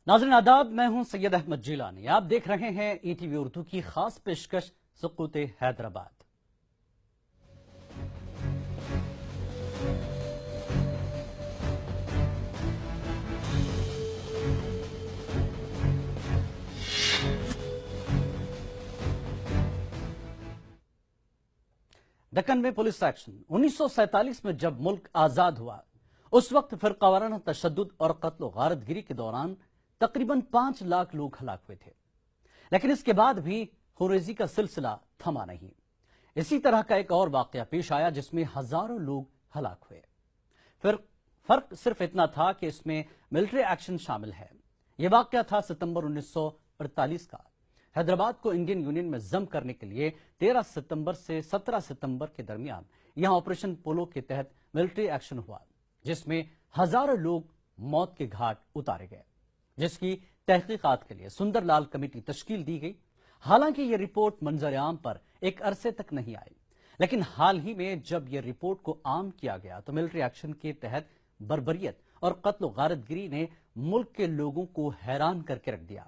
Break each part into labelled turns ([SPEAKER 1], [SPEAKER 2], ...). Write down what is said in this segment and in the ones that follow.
[SPEAKER 1] नाज़रीन आदाब, मैं हूं सैयद अहमद जिलानी। आप देख रहे हैं ETV उर्दू की खास पेशकश सुकूत हैदराबाद। दक्कन में पुलिस एक्शन। 1947 में जब मुल्क आजाद हुआ, उस वक्त फिरकावाराना तशद्दुद और कत्ल गारतगिरी के दौरान तकरीबन 5 लाख लोग हलाक हुए थे। लेकिन इसके बाद भी खुरेजी का सिलसिला थमा नहीं। इसी तरह का एक और वाकया पेश आया जिसमें हजारों लोग हलाक हुए। फिर फर्क सिर्फ इतना था कि इसमें मिलिट्री एक्शन शामिल है। यह वाकया था सितंबर 1948 का। हैदराबाद को इंडियन यूनियन में जम करने के लिए 13 सितंबर से 17 सितंबर के दरमियान यहां ऑपरेशन पोलो के तहत मिलिट्री एक्शन हुआ, जिसमें हजारों लोग मौत के घाट उतारे गए, जिसकी तहकीकात के लिए सुंदरलाल कमेटी तश्कील दी गई। हालांकि यह रिपोर्ट मंजर आम पर एक अरसे तक नहीं आई, लेकिन हाल ही में जब यह रिपोर्ट को आम किया गया तो मिलिट्री एक्शन के तहत बर्बरियत और कत्ल गारतगिरी ने मुल्क के लोगों को हैरान करके रख दिया।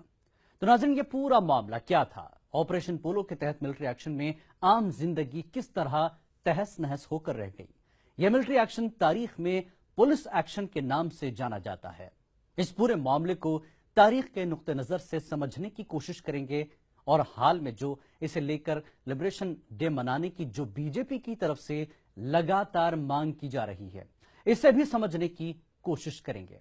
[SPEAKER 1] तो नाज़रीन, ये पूरा मामला क्या था? ऑपरेशन पोलो के तहत मिलिट्री एक्शन में आम जिंदगी किस तरह तहस नहस होकर रह गई? यह मिलिट्री एक्शन तारीख में पुलिस एक्शन के नाम से जाना जाता है। इस पूरे मामले को तारीख के नुक्ते नजर से समझने की कोशिश करेंगे और हाल में जो इसे लेकर लिबरेशन डे मनाने की जो बीजेपी की तरफ से लगातार मांग की जा रही है, इसे भी समझने की कोशिश करेंगे।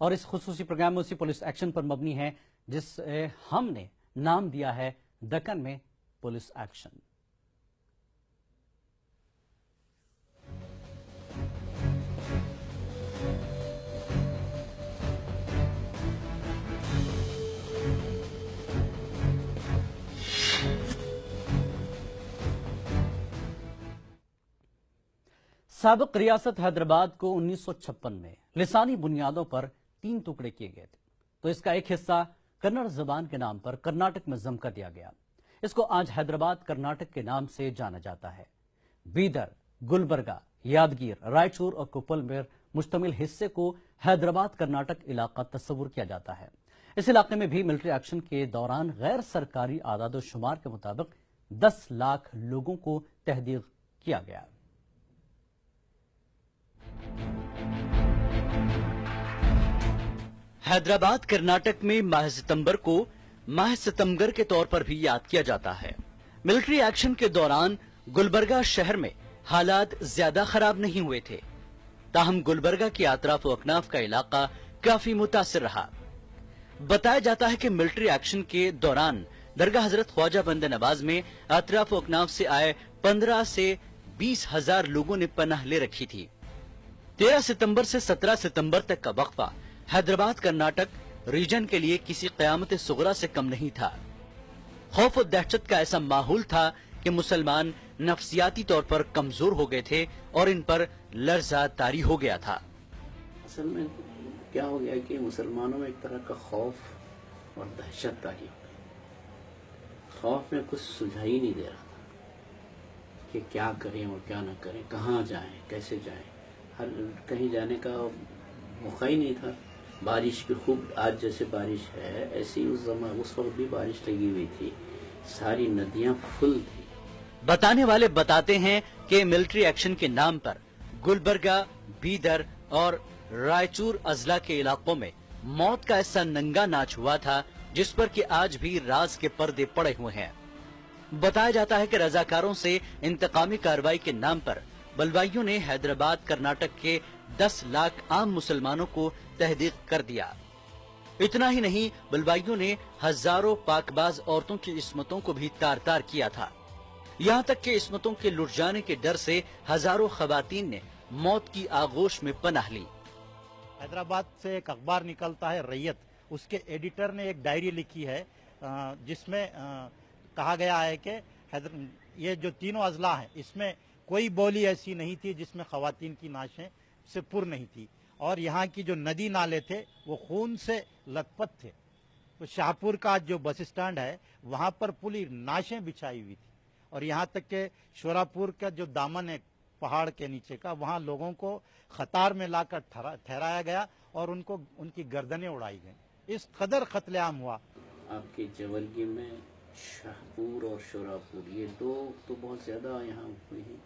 [SPEAKER 1] और इस खुसूसी प्रोग्राम में उसी पुलिस एक्शन पर मबनी है जिसे हमने नाम दिया है दक्कन में पुलिस एक्शन। साबिक रियासत हैदराबाद को 1956 में लिसानी बुनियादों पर 3 टुकड़े किए गए थे, तो इसका एक हिस्सा कन्नड़ जबान के नाम पर कर्नाटक में जम कर दिया गया। इसको आज हैदराबाद कर्नाटक के नाम से जाना जाता है। बीदर, गुलबर्गा, यादगीर, रायचूर और कोप्पल में मुश्तमिल हिस्से को हैदराबाद कर्नाटक इलाका तस्वुर किया जाता है। इस इलाके में भी मिलिट्री एक्शन के दौरान गैर सरकारी आदाद शुमार के मुताबिक 10 लाख लोगों को तहदीक किया गया। हैदराबाद कर्नाटक में माह सितंबर को माह सितंबर के तौर पर भी याद किया जाता है। मिलिट्री एक्शन के दौरान गुलबर्गा शहर में हालात ज्यादा खराब नहीं हुए थे, ताहम गुलबर्गा के अतराफ व अकनाफ का इलाका काफी मुतासिर रहा। बताया जाता है कि मिलिट्री एक्शन के दौरान दरगाह हजरत ख्वाजा बंदे नवाज में अतराफ व अकनाफ से आए 15 से 20 हजार लोगों ने पनाह ले रखी थी। 13 सितंबर से 17 सितंबर तक का वक्फा हैदराबाद कर्नाटक रीजन के लिए किसी क़यामत सुगरा से कम नहीं था। खौफ और दहशत का ऐसा माहौल था कि मुसलमान नफ्सियाती तौर पर कमजोर हो गए थे और इन पर लर्जा तारी हो गया था।
[SPEAKER 2] असल में क्या हो गया कि मुसलमानों में एक तरह का खौफ और दहशत तारी हो गई। खौफ में कुछ सुझाव ही नहीं दे रहा था कि क्या करें और क्या न करें, कहाँ जाएं, कैसे जाएं। हर कहीं जाने का मौका ही नहीं था। बारिश भी खूब, आज जैसे बारिश है ऐसी उस वक्त भी बारिश लगी हुई थी, सारी नदियां फुल थी।
[SPEAKER 1] बताने वाले बताते हैं कि मिलिट्री एक्शन के नाम पर गुलबर्गा, बीदर और रायचूर अजला के इलाकों में मौत का ऐसा नंगा नाच हुआ था जिस पर कि आज भी राज के पर्दे पड़े हुए हैं। बताया जाता है कि रजाकारों से इंतकामी कार्रवाई के नाम पर बलवाइयों ने हैदराबाद कर्नाटक के 10 लाख आम मुसलमानों को तहदीक कर दिया। इतना ही नहीं, बलवाइयों ने हजारों पाकबाज औरतों की इस्मतों को भी तार तार किया था। यहाँ तक कि इस्मतों के लुट जाने के डर से हजारों खवातीन ने मौत की आगोश में पनाह ली।
[SPEAKER 3] हैदराबाद से एक अखबार निकलता है रैयत, उसके एडिटर ने एक डायरी लिखी है जिसमें कहा गया है कि ये जो तीनों अजला हैं इसमें कोई बोली ऐसी नहीं थी जिसमें खवातीन की नाशें से पुर नहीं थी, और यहाँ की जो नदी नाले थे वो खून से लथपथ थे। तो शाहपुर का जो बस स्टैंड है वहाँ पर पूरी नाशें बिछाई हुई थी, और यहाँ तक के शोरापुर का जो दामन है पहाड़ के नीचे का, वहां लोगों को कतार में लाकर ठहराया गया और उनकी गर्दनें उड़ाई गई। इस कदर कत्लेआम हुआ।
[SPEAKER 2] आपके जवलगी में शाहपुर और शोरापुर, ये दो तो बहुत ज़्यादा यहाँ हुए हैं।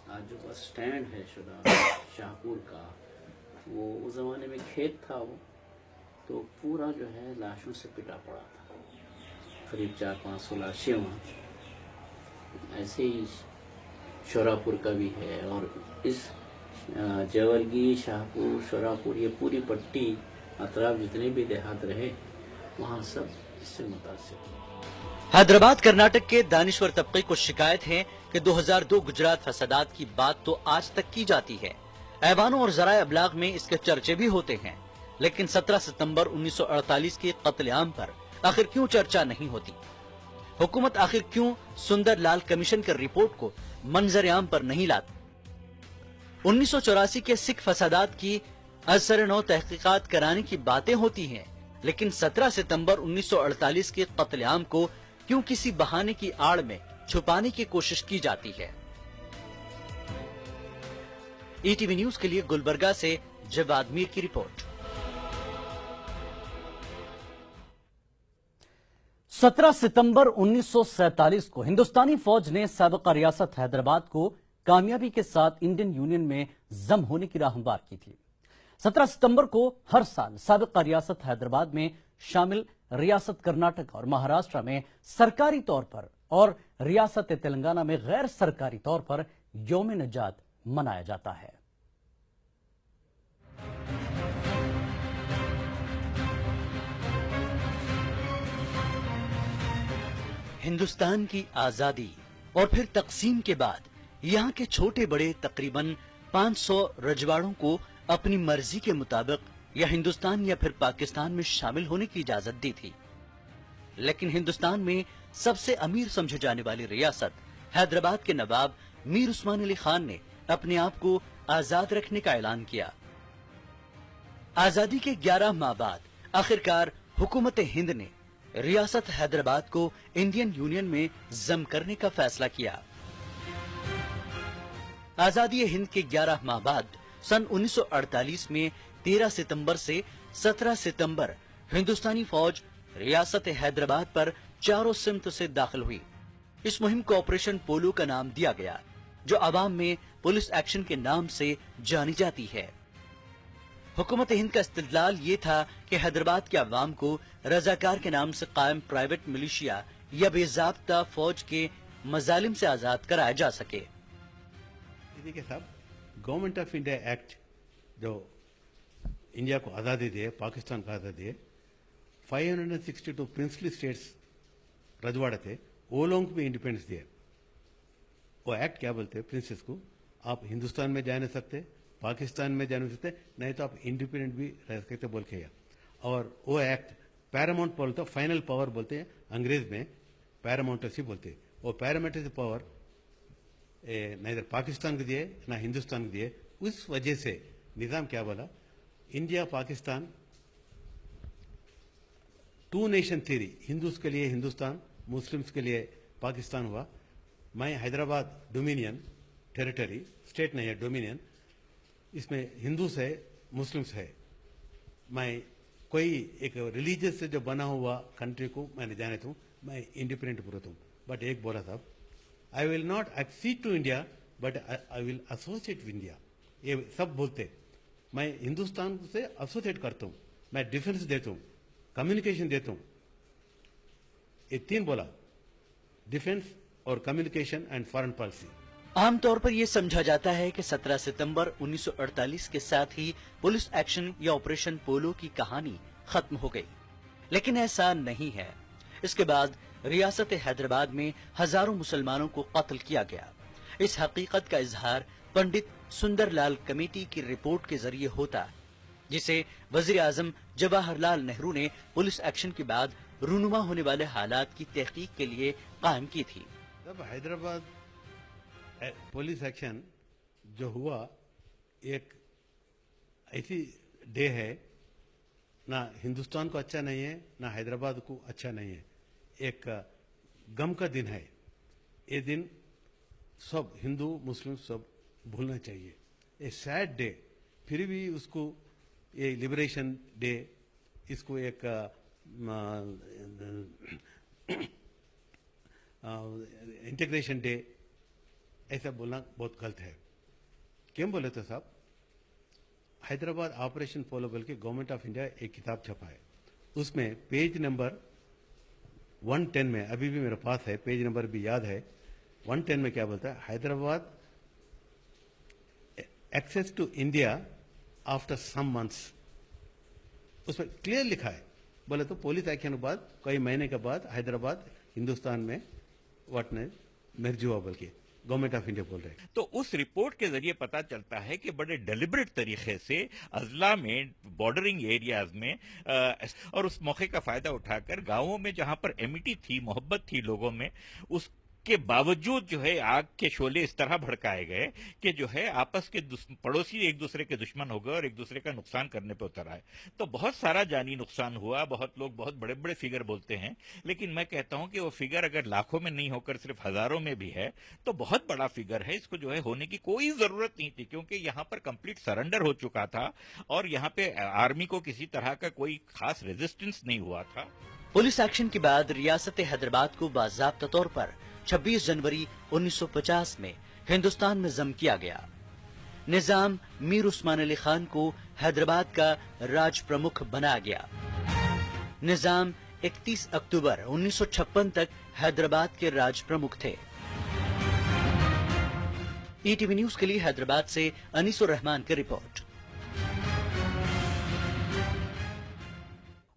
[SPEAKER 2] आज जो बस स्टैंड है शाहपुर का, वो उस ज़माने में खेत था, वो तो पूरा जो है लाशों से पिटा पड़ा था, करीब 400-500 लाशें वहाँ। ऐसे ही शोरापुर का भी है, और इस जवलगी, शाहपुर, शोरापुर, ये पूरी पट्टी अतराफ जितने भी देहात रहे वहाँ सब इससे मुतासिर।
[SPEAKER 1] हैदराबाद कर्नाटक के दानिश्वर तबके को शिकायत है कि 2002 गुजरात फसादात की बात तो आज तक की जाती है, ऐवानों और जराए अबलाग में इसके चर्चे भी होते हैं, लेकिन 17 सितंबर 1948 के कत्लेआम पर आखिर क्यों चर्चा नहीं होती? हुकूमत आखिर क्यों सुंदर लाल कमीशन की रिपोर्ट को मंजर आम पर नहीं लाती? 1984 के सिख फसादात की असर-ए-नौ तहकीकात कराने की बातें होती हैं, लेकिन 17 सितंबर 1948 के कत्लेआम को क्यों किसी बहाने की आड़ में छुपाने की कोशिश की जाती है? ईटीवी न्यूज के लिए गुलबर्गा से जवाद मीर की रिपोर्ट। 17 सितंबर 1947 को हिंदुस्तानी फौज ने साबिका रियासत हैदराबाद को कामयाबी के साथ इंडियन यूनियन में जम होने की राह हमवार की थी। 17 सितंबर को हर साल साबिका रियासत हैदराबाद में शामिल रियासत कर्नाटक और महाराष्ट्र में सरकारी तौर पर और रियासत तेलंगाना में गैर सरकारी तौर पर यौम निजात मनाया जाता है। हिंदुस्तान की आजादी और फिर तकसीम के बाद यहाँ के छोटे बड़े तकरीबन 500 रजवाड़ों को अपनी मर्जी के मुताबिक या हिंदुस्तान या फिर पाकिस्तान में शामिल होने की इजाजत दी थी, लेकिन हिंदुस्तान में सबसे अमीर समझे जाने वाली रियासत हैदराबाद के नवाब मीर उस्मान अली खान ने अपने आप को आजाद रखने का ऐलान किया। आजादी के 11 माह बाद आखिरकार हुकूमत हिंद ने रियासत हैदराबाद को इंडियन यूनियन में जम करने का फैसला किया। आजादी हिंद के 11 माह बाद सन 1948 में 13 सितंबर से 17 सितंबर हिंदुस्तानी फौज रियासत हैदराबाद पर चारों सिमत से दाखिल हुई। इस मुहिम को ऑपरेशन पोलो का नाम दिया गया, जो अवाम में पुलिस एक्शन के नाम से जानी जाती है। हुकूमत हिंद का इस्तिदलाल ये था कि हैदराबाद के अवाम को रजाकार के नाम से कायम प्राइवेट मिलिशिया या बेजाब्ता फौज के मजालिम से आजाद कराया जा सके।
[SPEAKER 4] देखिए साहब, गवर्नमेंट ऑफ इंडिया एक्ट जो इंडिया को आज़ादी दिए, पाकिस्तान को आज़ादी दिए, 562 प्रिंसली स्टेट्स रजवाड़े थे, वो लोगों को भी इंडिपेंडेंस दिए। वो एक्ट क्या बोलते हैं, प्रिंसेस को आप हिंदुस्तान में जा नहीं सकते, पाकिस्तान में जा नहीं सकते, नहीं तो आप इंडिपेंडेंट भी रह सकते बोल के। और वो एक्ट पैरामाउंट बोलते, फाइनल पावर बोलते हैं अंग्रेज में, पैरामाउंटेसी बोलते हैं। वो पैरामाउंटेसी पावर न इधर पाकिस्तान को दिए ना हिंदुस्तान को दिए। उस वजह से निज़ाम क्या बोला, India Pakistan 2 nation theory, Hindus के लिए हिंदुस्तान, मुस्लिम्स के लिए पाकिस्तान हुआ। मैं हैदराबाद डोमिनियन टेरिटरी, स्टेट नहीं है, डोमिनियन, इसमें हिंदूस है, मुस्लिम्स है। मैं कोई एक रिलीजियस से जो बना हुआ कंट्री को मैंने जाने हूँ, मैं इंडिपेंडेंट पूरा हूँ। बट एक बोला था, I will not exceed to India but I will associate with India. ये सब बोलते, मैं हिंदुस्तान से एसोसिएट करता हूँ, मैं डिफेंस देता हूँ, कम्युनिकेशन देता हूँ। ये 3 बोला, डिफेंस और कम्युनिकेशन एंड फॉरेन पॉलिसी।
[SPEAKER 1] आमतौर पर यह समझा जाता है कि 17 सितंबर 1948 के साथ ही पुलिस एक्शन या ऑपरेशन पोलो की कहानी खत्म हो गई, लेकिन ऐसा नहीं है। इसके बाद रियासत हैदराबाद में हजारों मुसलमानों को कत्ल किया गया। इस हकीकत का इजहार पंडित सुंदरलाल कमेटी की रिपोर्ट के जरिए होता, जिसे वजीर आजम जवाहरलाल नेहरू ने पुलिस एक्शन के बाद रूनुमा होने वाले हालात की तहकीक के लिए कायम की थी।
[SPEAKER 4] जब हैदराबाद पुलिस एक्शन जो हुआ, एक ऐसी डे है, ना हिंदुस्तान को अच्छा नहीं है, ना हैदराबाद को अच्छा नहीं है, एक गम का दिन है। ये दिन सब हिंदू मुस्लिम सब भूलना चाहिए. ए सैड डे, फिर भी उसको ये लिबरेशन डे, इसको एक इंटीग्रेशन डे ऐसा बोलना बहुत गलत है. क्यों बोले तो साहब, हैदराबाद ऑपरेशन पोलो बोल के गवर्नमेंट ऑफ इंडिया एक किताब छपा है. उसमें पेज नंबर 110 में, अभी भी मेरे पास है, पेज नंबर भी याद है, 110 में क्या बोलता है, Hyderabad access to India after some months. उसमें क्लियर लिखा है. बोले तो पुलिस एक्शन के बाद कई महीने के बाद हैदराबाद हिंदुस्तान में वाटने मर्ज हुआ बोल के गवर्नमेंट ऑफ इंडिया बोल रहे हैं.
[SPEAKER 5] तो उस रिपोर्ट के जरिए पता चलता है कि बड़े डेलिब्रेट तरीके से अजला में, बॉर्डरिंग एरियाज में और उस मौके का फायदा उठाकर गांवों में जहां पर एमिटी थी, मोहब्बत थी लोगों में, उसके बावजूद जो है आग के शोले इस तरह भड़काए गए कि जो है आपस के पड़ोसी एक दूसरे के दुश्मन हो गए और एक दूसरे का नुकसान करने पर उतर आए. तो बहुत सारा जानी नुकसान हुआ. बहुत लोग बहुत बड़े बड़े फिगर बोलते हैं, लेकिन मैं कहता हूं कि वो फिगर अगर लाखों में नहीं होकर सिर्फ हजारों में भी है तो बहुत बड़ा फिगर है. इसको जो है होने की कोई जरूरत नहीं थी, क्योंकि यहां पर कंप्लीट सरेंडर हो चुका था और यहां पे आर्मी को किसी तरह का कोई खास रेजिस्टेंस नहीं हुआ था.
[SPEAKER 1] पुलिस एक्शन के बाद रियासत हैदराबाद को बाज़ाब्ता तौर पर 26 जनवरी 1950 में हिंदुस्तान में जम किया गया. निजाम मीर उस्मान अली खान को हैदराबाद का राज प्रमुख बनाया गया. निजाम 31 अक्टूबर 1956 तक हैदराबाद के राज प्रमुख थे. ईटीवी न्यूज के लिए हैदराबाद से अनीसुर रहमान की रिपोर्ट.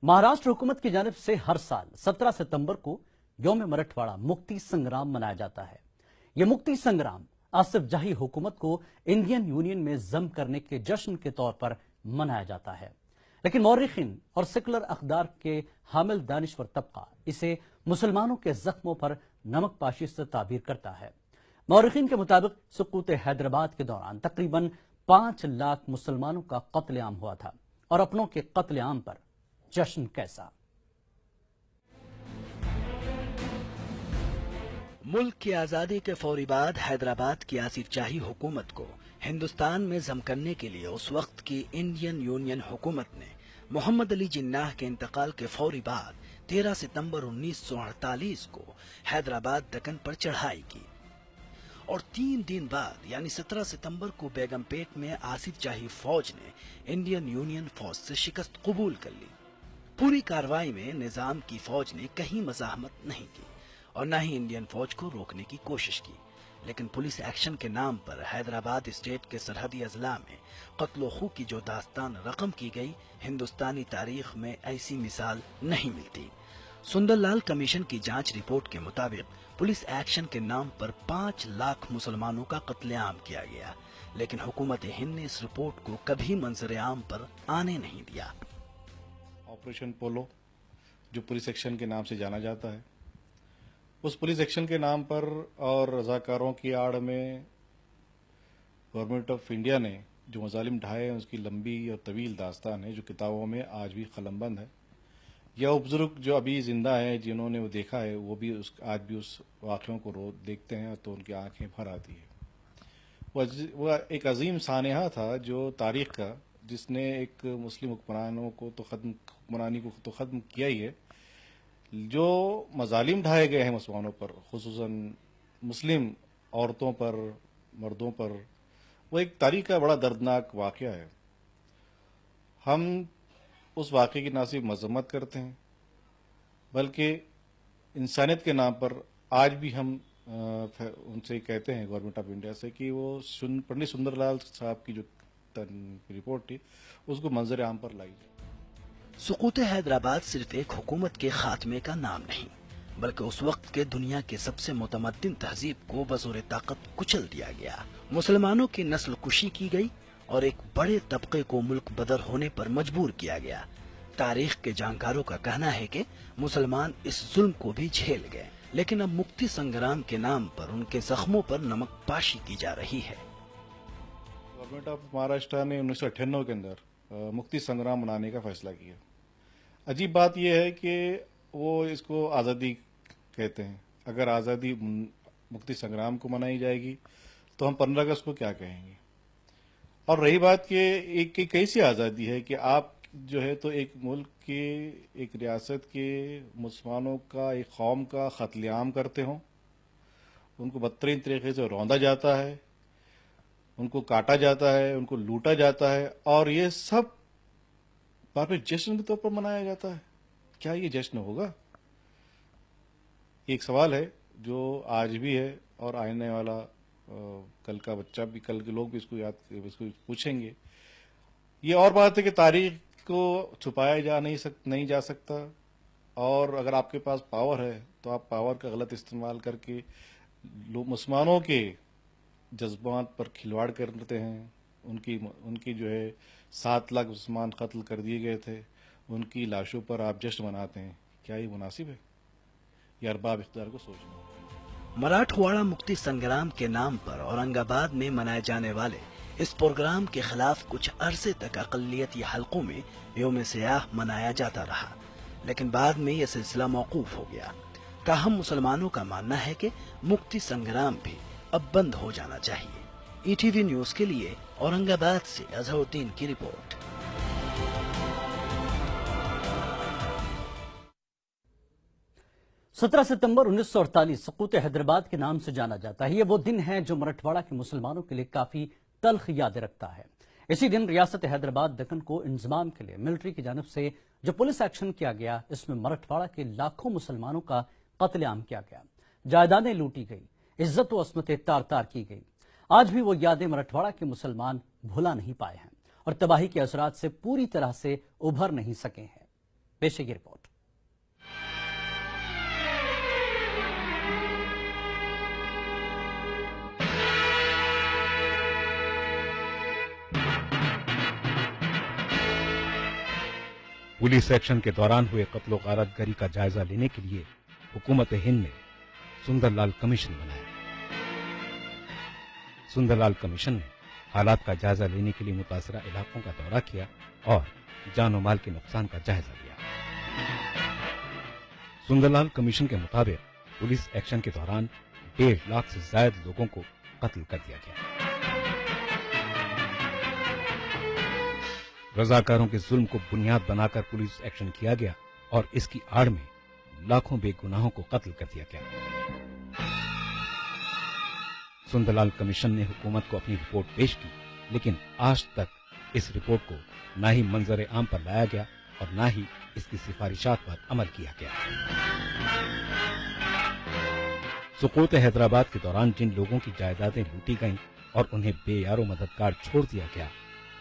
[SPEAKER 1] महाराष्ट्र हुकूमत की जानिब से हर साल 17 सितंबर को यौम मराठवाड़ा मुक्ति संग्राम मनाया जाता है. यह मुक्ति संग्राम आसिफ जाही हुकूमत को इंडियन यूनियन में जम करने के जश्न के तौर पर मनाया जाता है, लेकिन मौरिखीन और सेकुलर अखदार के हामिल दानिश्वर तबका इसे मुसलमानों के जख्मों पर नमक पाशी से ताबीर करता है. मौरिखीन के मुताबिक सुकूत हैदराबाद के दौरान तकरीबन 5 लाख मुसलमानों का कत्लेआम हुआ था और अपनों के कत्लेआम पर जश्न कैसा.
[SPEAKER 6] मुल्क की आजादी के फौरी बाद हैदराबाद की आसिफ जाही हुकूमत को हिंदुस्तान में जम करने के लिए उस वक्त की इंडियन यूनियन हुकूमत ने मोहम्मद अली जिन्नाह के इंतकाल के फौरी बाद 13 सितंबर 1948 को हैदराबाद दक्कन पर चढ़ाई की और 3 दिन बाद यानी 17 सितंबर को बेगमपेट में आसिफ जाही फौज ने इंडियन यूनियन फौज से शिकस्त कबूल कर ली. पूरी कार्रवाई में निजाम की फौज ने कहीं मज़ाहमत नहीं की और न ही इंडियन फौज को रोकने की कोशिश की, लेकिन पुलिस एक्शन के नाम पर हैदराबाद स्टेट के सरहदी अजला में कत्लो खू की जो दास्तान रकम की गई, हिंदुस्तानी तारीख में ऐसी मिसाल नहीं मिलती. सुंदरलाल कमीशन की जांच रिपोर्ट के मुताबिक पुलिस एक्शन के नाम पर 5 लाख मुसलमानों का कत्लेआम किया गया, लेकिन हुकूमत हिंद ने इस रिपोर्ट को कभी मंजर आम पर आने नहीं दिया.
[SPEAKER 7] ऑपरेशन पोलो जो पुलिस एक्शन के नाम से जाना जाता है, उस पुलिस एक्शन के नाम पर और रजाकारों की आड़ में गवर्नमेंट ऑफ इंडिया ने जो मजालिम ढाए हैं उसकी लंबी और तवील दास्तान है जो किताबों में आज भी कलमबंद है. या वो बुजुर्ग जो अभी जिंदा है जिन्होंने वो देखा है वो भी आज भी उस वाक़यों को रोज देखते हैं तो उनकी आंखें भर आती है. वह एक अजीम सानहा था जो तारीख का, जिसने एक मुस्लिम हुक्मरानों को तो हुक्मरानी को तो ख़त्म किया ही है, जो मजालिम ढाए गए हैं मुसलमानों पर, खुसूसन मुस्लिम औरतों पर, मर्दों पर, वो एक तारीख का बड़ा दर्दनाक वाक़या है. हम उस वाक़े की ना सिर्फ मजम्मत करते हैं बल्कि इंसानियत के नाम पर आज भी हम उनसे कहते हैं गवर्नमेंट ऑफ इंडिया से कि वो पंडित सुंदरलाल साहब की जो रिपोर्ट थी उसको मंजर आम पर लाई.
[SPEAKER 6] सुकूत हैदराबाद सिर्फ एक हुकूमत के खात्मे का नाम नहीं, बल्कि उस वक्त के दुनिया के सबसे मुतमद्दिन तहजीब को बज़ोर ताकत कुचल दिया गया. मुसलमानों की नस्ल कुशी की गई और एक बड़े तबके को मुल्क बदर होने पर मजबूर किया गया. तारीख के जानकारों का कहना है कि मुसलमान इस जुल्म को भी झेल गए, लेकिन अब मुक्ति संग्राम के नाम पर उनके जख्मों पर नमक पाशी की जा रही है.
[SPEAKER 7] गवर्नमेंट ऑफ महाराष्ट्र ने 1998 के अंदर मुक्ति संग्राम मनाने का फैसला किया. अजीब बात यह है कि वो इसको आज़ादी कहते हैं. अगर आज़ादी मुक्ति संग्राम को मनाई जाएगी, तो हम 15 अगस्त को क्या कहेंगे? और रही बात कि एक कैसी आज़ादी है कि आप जो है तो एक मुल्क के, एक रियासत के मुसलमानों का, एक कौम का कत्लेआम करते हो, उनको बदतरीन तरीके से रौंदा जाता है, उनको काटा जाता है, उनको लूटा जाता है, और ये सब बाद में जश्न के तौर पर मनाया जाता है। क्या ये जश्न होगा? एक सवाल है जो आज भी है और आने वाला कल का बच्चा भी, कल के लोग भी इसको पूछेंगे। ये और बात है कि तारीख को छुपाया नहीं जा सकता, और अगर आपके पास पावर है तो आप पावर का गलत इस्तेमाल करके मुसलमानों के जज्बात पर खिलवाड़ करते हैं। उनकी जो है 7 लाख मुसलमान कत्ल कर दिए गए थे, उनकी लाशों पर आप जश्न मनाते हैं। क्या ये मुनासिब है? ये अरबाब इख्तियार को सोचना होगा।
[SPEAKER 6] मराठवाड़ा मुक्ति संग्राम के नाम पर औरंगाबाद में मनाए जाने वाले इस प्रोग्राम के खिलाफ कुछ अरसे तक अक़लियती हलकों में यौम सियाह मनाया जाता रहा, लेकिन बाद में यह सिलसिला मौकूफ हो गया। ताहम मुसलमानों का मानना है कि मुक्ति संग्राम भी अब बंद हो जाना चाहिए। ईटीवी न्यूज के लिए औरंगाबाद से अजहरुद्दीन की रिपोर्ट।
[SPEAKER 1] 17 सितंबर 1948 सकूत हैदराबाद के नाम से जाना जाता है। ये वो दिन है जो मराठवाड़ा के मुसलमानों के लिए काफी तल्ख यादें रखता है। इसी दिन रियासत हैदराबाद दक्कन को इंजमाम के लिए मिलिट्री की जानब से जो पुलिस एक्शन किया गया, इसमें मराठवाड़ा के लाखों मुसलमानों का कत्लेआम किया गया, जायदादें लूटी गई, इज्जत व असमतें तार तार की गई। आज भी वो यादें मराठवाड़ा के मुसलमान भुला नहीं पाए हैं और तबाही के असरात से पूरी तरह से उभर नहीं सके हैं। पेश है ये रिपोर्ट।
[SPEAKER 8] पुलिस एक्शन के दौरान हुए कत्लो गारतगरी का जायजा लेने के लिए हुकूमत हिंद ने सुंदरलाल कमीशन बनाया। सुंदरलाल कमीशन ने हालात का जायजा लेने के लिए मुतासरा इलाकों का दौरा किया और जानो माल के नुकसान का जायजा लिया। सुंदरलाल कमीशन के मुताबिक पुलिस एक्शन के दौरान 1.5 लाख से ज्यादा लोगों को कत्ल कर दिया गया। रजाकारों के जुल्म को बुनियाद बनाकर पुलिस एक्शन किया गया और इसकी आड़ में लाखों बेगुनाहों को कत्ल कर दिया गया। सुंदरलाल कमीशन ने हुकूमत को अपनी रिपोर्ट पेश की, लेकिन आज तक इस रिपोर्ट को न ही मंजर आम पर लाया गया और न ही इसकी सिफारिशात पर अमल किया गया। सुकूत हैदराबाद के दौरान जिन लोगों की जायदादें लूटी गईं और उन्हें बेयारो मददगार छोड़ दिया गया,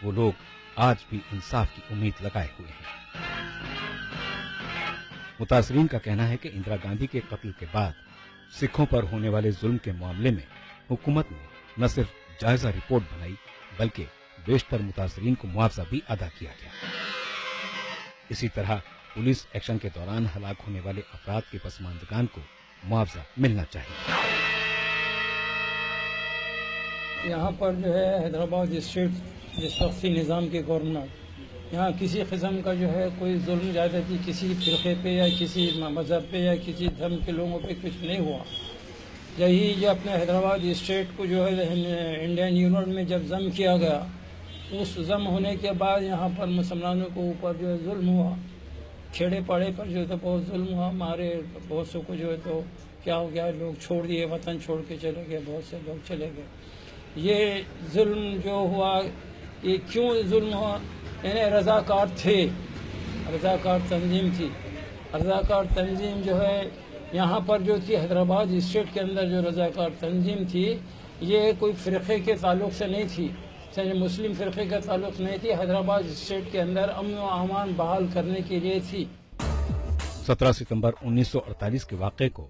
[SPEAKER 8] वो लोग आज भी इंसाफ की उम्मीद लगाए हुए हैं। मुतासरीन का कहना है कि इंदिरा गांधी के कत्ल के बाद सिखों पर होने वाले जुल्म के मामले में हुकूमत ने न सिर्फ जायजा रिपोर्ट बनाई, बल्कि बेशतर मुतासरीन को मुआवजा भी अदा किया गया। इसी तरह पुलिस एक्शन के दौरान हलाक होने वाले अफराद के पसमानदगान को मुआवजा मिलना चाहिए।
[SPEAKER 9] यहाँ पर जो है हैदराबाद स्टेट जिस वक्ती निज़ाम के गवर्नर, यहाँ किसी किस्म का जो है कोई जुल्म ज़्यादती किसी फ़िरक़े पे या किसी मज़हब पे या किसी धर्म के लोगों पे कुछ नहीं हुआ। यही जो अपने हैदराबाद स्टेट को जो है इंडियन यूनियन में जब ज़म किया गया, उस ज़म होने के बाद यहाँ पर मुसलमानों को ऊपर जो है जुल्म हुआ, खेड़े पाड़े पर जो है बहुत जुल्म हुआ। हमारे बहुत से को जो है तो क्या हो गया, लोग छोड़ दिए, वतन छोड़ के चले गए, बहुत से लोग चले गए। ये जुल्म जो हुआ, ये क्यों जुल्म हुआ? यानी रज़ाकार थे, रज़ाकार तंजीम थी। रज़ाकार तंजीम जो है यहाँ पर जो थी हैदराबाद स्टेट के अंदर जो रज़ाकार तंजीम थी, ये कोई फ़िरक़े के ताल्लुक़ से नहीं थी, मुस्लिम फ़िरक़े का ताल्लुक़ नहीं थी। हैदराबाद स्टेट के अंदर अमन व अमान बहाल करने के लिए थी।
[SPEAKER 8] 17 सितंबर 1948 के वाक़े को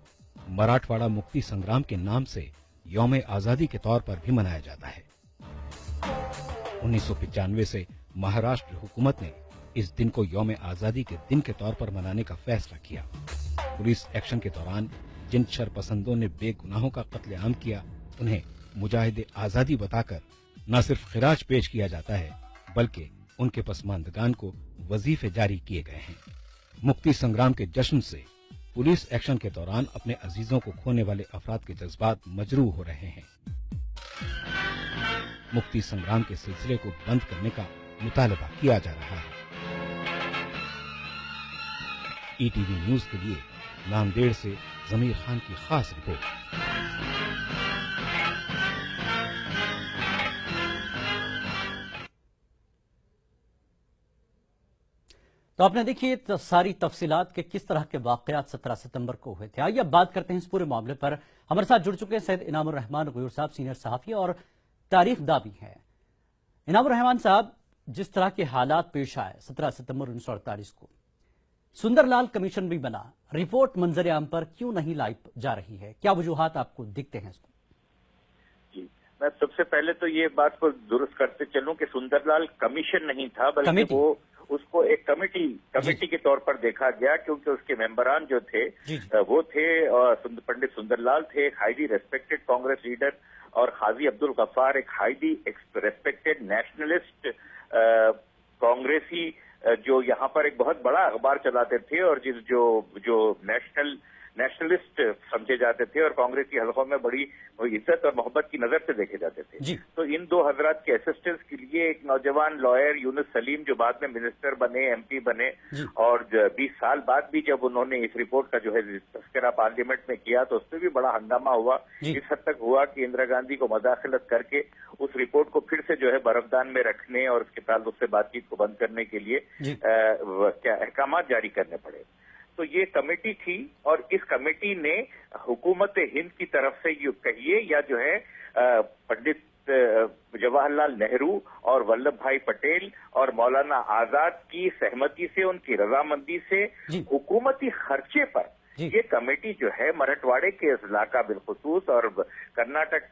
[SPEAKER 8] मराठवाड़ा मुक्ति संग्राम के नाम से यौम आज़ादी के तौर पर भी मनाया जाता है। 1995 से महाराष्ट्र हुकूमत ने इस दिन को यौम आज़ादी के दिन के तौर पर मनाने का फैसला किया। पुलिस एक्शन के दौरान जिन शरपसंदों ने बेगुनाहों का कत्लेआम किया, उन्हें मुजाहिद आज़ादी बताकर न सिर्फ खिराज पेश किया जाता है, बल्कि उनके पसमानदगान को वजीफे जारी किए गए हैं। मुक्ति संग्राम के जश्न से पुलिस एक्शन के दौरान अपने अजीजों को खोने वाले अफराद के जज्बात मजरूह हो रहे हैं। मुक्ति संग्राम के सिलसिले को बंद करने का मुतालबा किया जा रहा है। ईटीवी न्यूज के लिए नांदेड़ से जमीर खान की खास रिपोर्ट।
[SPEAKER 1] तो आपने देखिए सारी तफसीलात के किस तरह के वाकयात 17 सितंबर को हुए थे। आइए अब बात करते हैं इस पूरे मामले पर। हमारे साथ जुड़ चुके हैं सैयद इनामुर रहमान गयूर साहब, सीनियर सहाफी और तारीख दावी हैं। इनामुर रहमान साहब, जिस तरह के हालात पेश आए 17 सितंबर 1948 को, सुंदरलाल कमीशन भी बना, रिपोर्ट मंजर आम पर क्यों नहीं लाई जा रही है? क्या वजूहात आपको दिखते हैं इसमें?
[SPEAKER 5] जी, मैं सबसे पहले तो ये बात को दुरुस्त करते चलूं कि सुंदरलाल कमीशन नहीं था, बल्कि वो उसको एक कमेटी के तौर पर देखा गया, क्योंकि उसके मेंबरान जो थे वो थे पंडित सुंदरलाल थे, हाईली रेस्पेक्टेड कांग्रेस लीडर, और काजी अब्दुल गफ्फार एक हाईली रेस्पेक्टेड नेशनलिस्ट कांग्रेसी जो यहाँ पर एक बहुत बड़ा अखबार चलाते थे और जो नेशनलिस्ट समझे जाते थे और कांग्रेस की हलकों में बड़ी इज्जत और मोहब्बत की नजर से देखे जाते थे। तो इन दो हजरात के असिस्टेंस के लिए एक नौजवान लॉयर यूनुस सलीम, जो बाद में मिनिस्टर बने, एमपी बने, और 20 साल बाद भी जब उन्होंने इस रिपोर्ट का जो है तस्करा पार्लियामेंट में किया तो उसमें भी बड़ा हंगामा हुआ। इस हद तक हुआ कि इंदिरा गांधी को मदाखलत करके उस रिपोर्ट को फिर से जो है बरफदान में रखने और उसके ताल्लुक से बातचीत को बंद करने के लिए अहकाम जारी करने पड़े। तो ये कमेटी थी, और इस कमेटी ने हुकूमत हिंद की तरफ से ये कहिए या जो है पंडित जवाहरलाल नेहरू और वल्लभ भाई पटेल और मौलाना आजाद की सहमति से, उनकी रजामंदी से हुकूमती खर्चे पर ये कमेटी जो है मराठवाड़े के अजला का बिलखुसूस और कर्नाटक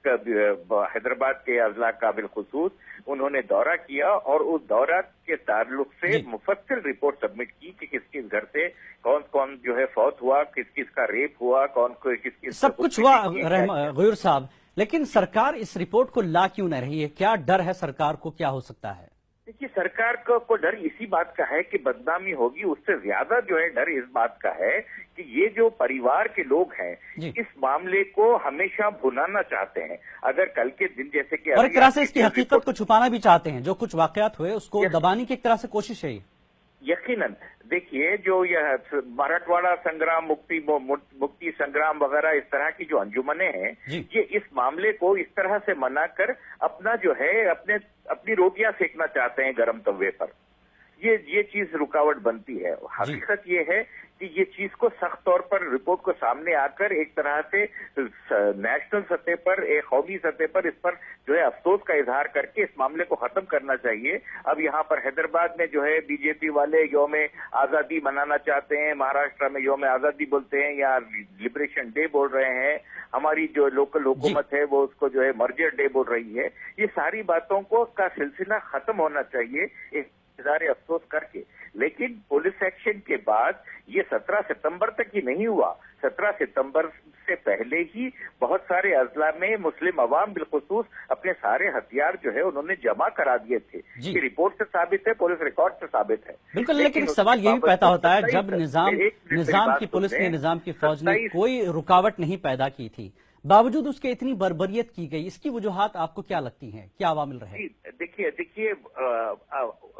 [SPEAKER 5] हैदराबाद के अजला का बिलखुसूस उन्होंने दौरा किया, और उस दौरा के ताल्लुक से मुफस्सिल रिपोर्ट सबमिट की कि किस किस घर से कौन कौन जो है फौत हुआ, किस किस का रेप हुआ, कौन किस किस
[SPEAKER 1] सब कुछ हुआ गयूर साहब। लेकिन सरकार इस रिपोर्ट को ला क्यों नहीं रही है? क्या डर है सरकार को? क्या हो सकता है?
[SPEAKER 5] देखिए, सरकार को डर इसी बात का है कि बदनामी होगी। उससे ज्यादा जो है डर इस बात का है कि ये जो परिवार के लोग हैं इस मामले को हमेशा भुनाना चाहते हैं। अगर कल के दिन जैसे कि
[SPEAKER 1] और एक तरह से इसकी हकीकत को छुपाना भी चाहते हैं, जो कुछ वाकयात हुए उसको दबाने की एक तरह से कोशिश है।
[SPEAKER 5] यकीनन देखिए, जो यह मराठवाड़ा संग्राम, मुक्ति संग्राम वगैरह इस तरह की जो अंजुमने हैं, ये इस मामले को इस तरह से मनाकर अपना जो है अपनी रोटियां सेकना चाहते हैं गरम तवे पर। ये चीज रुकावट बनती है। हकीकत ये है कि ये चीज को सख्त तौर पर रिपोर्ट को सामने आकर एक तरह से नेशनल सतह पर, एक कौमी सतह पर इस पर जो है अफसोस का इजहार करके इस मामले को खत्म करना चाहिए। अब यहाँ पर हैदराबाद में जो है बीजेपी वाले यौम आजादी मनाना चाहते हैं, महाराष्ट्र में यौम आजादी बोलते हैं या लिबरेशन डे बोल रहे हैं, हमारी जो लोकल हुकूमत है वो उसको जो है मर्जर डे बोल रही है। ये सारी बातों का सिलसिला खत्म होना चाहिए एक इज़हार अफसोस करके। लेकिन पुलिस एक्शन के बाद ये 17 सितंबर तक ही नहीं हुआ। 17 सितंबर से पहले ही बहुत सारे अजला में मुस्लिम अवाम बिलखुसूस अपने सारे हथियार जो है उन्होंने जमा करा दिए थे। ये रिपोर्ट से साबित है, पुलिस रिकॉर्ड से साबित है।
[SPEAKER 1] बिल्कुल, लेकिन सवाल ये भी पैदा होता है, जब निजाम की पुलिस ने, निजाम की फौज ने कोई रुकावट नहीं पैदा की थी, बावजूद उसके इतनी बर्बरियत की गई, इसकी वजूहात आपको क्या लगती हैं? क्या अवामिल रहे?
[SPEAKER 5] देखिए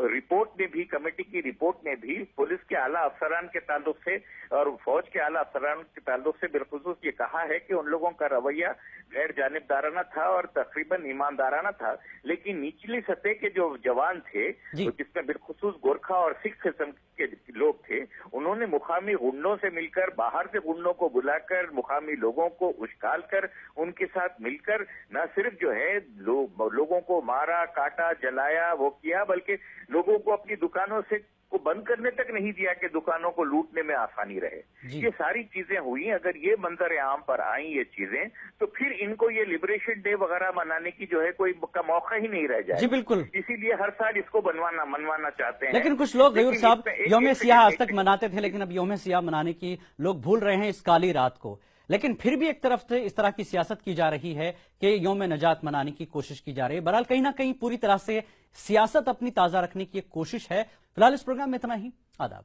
[SPEAKER 5] रिपोर्ट में भी, कमेटी की रिपोर्ट में भी पुलिस के आला अफसरान के ताल्लुक से और फौज के आला अफसरान के ताल्लुक से बिलखुसूस ये कहा है कि उन लोगों का रवैया गैर जानिबदाराना था और तकरीबन ईमानदाराना था। लेकिन निचली सतह के जो जवान थे, जिसमें बिलखुसूस गोरखा और सिख किस्म के लोग थे, उन्होंने मुकामी गुंडों से मिलकर, बाहर से गुंडों को बुलाकर, मुकामी लोगों को उश्काल कर उनके साथ मिलकर न सिर्फ जो है लोगों को मारा, काटा, जलाया, वो किया, बल्कि लोगों को अपनी दुकानों से को बंद करने तक नहीं दिया कि दुकानों को लूटने में आसानी रहे। ये सारी चीजें हुई। अगर ये मंजर आम पर आई ये चीजें, तो फिर इनको ये लिबरेशन डे वगैरह मनाने की जो है कोई का मौका ही नहीं रह जाए।
[SPEAKER 1] जी बिल्कुल,
[SPEAKER 5] इसीलिए हर साल इसको मनवाना चाहते हैं।
[SPEAKER 1] लेकिन कुछ लोग गयूर साहब यौम सियाह आज तक मनाते थे, लेकिन अब यौम सियाह मनाने की लोग भूल रहे हैं इस काली रात को। लेकिन फिर भी एक तरफ से इस तरह की सियासत की जा रही है कि यौम नजात मनाने की कोशिश की जा रही है। बहरहाल कहीं ना कहीं पूरी तरह से सियासत अपनी ताजा रखने की एक कोशिश है। फिलहाल इस प्रोग्राम में इतना ही। आदाब।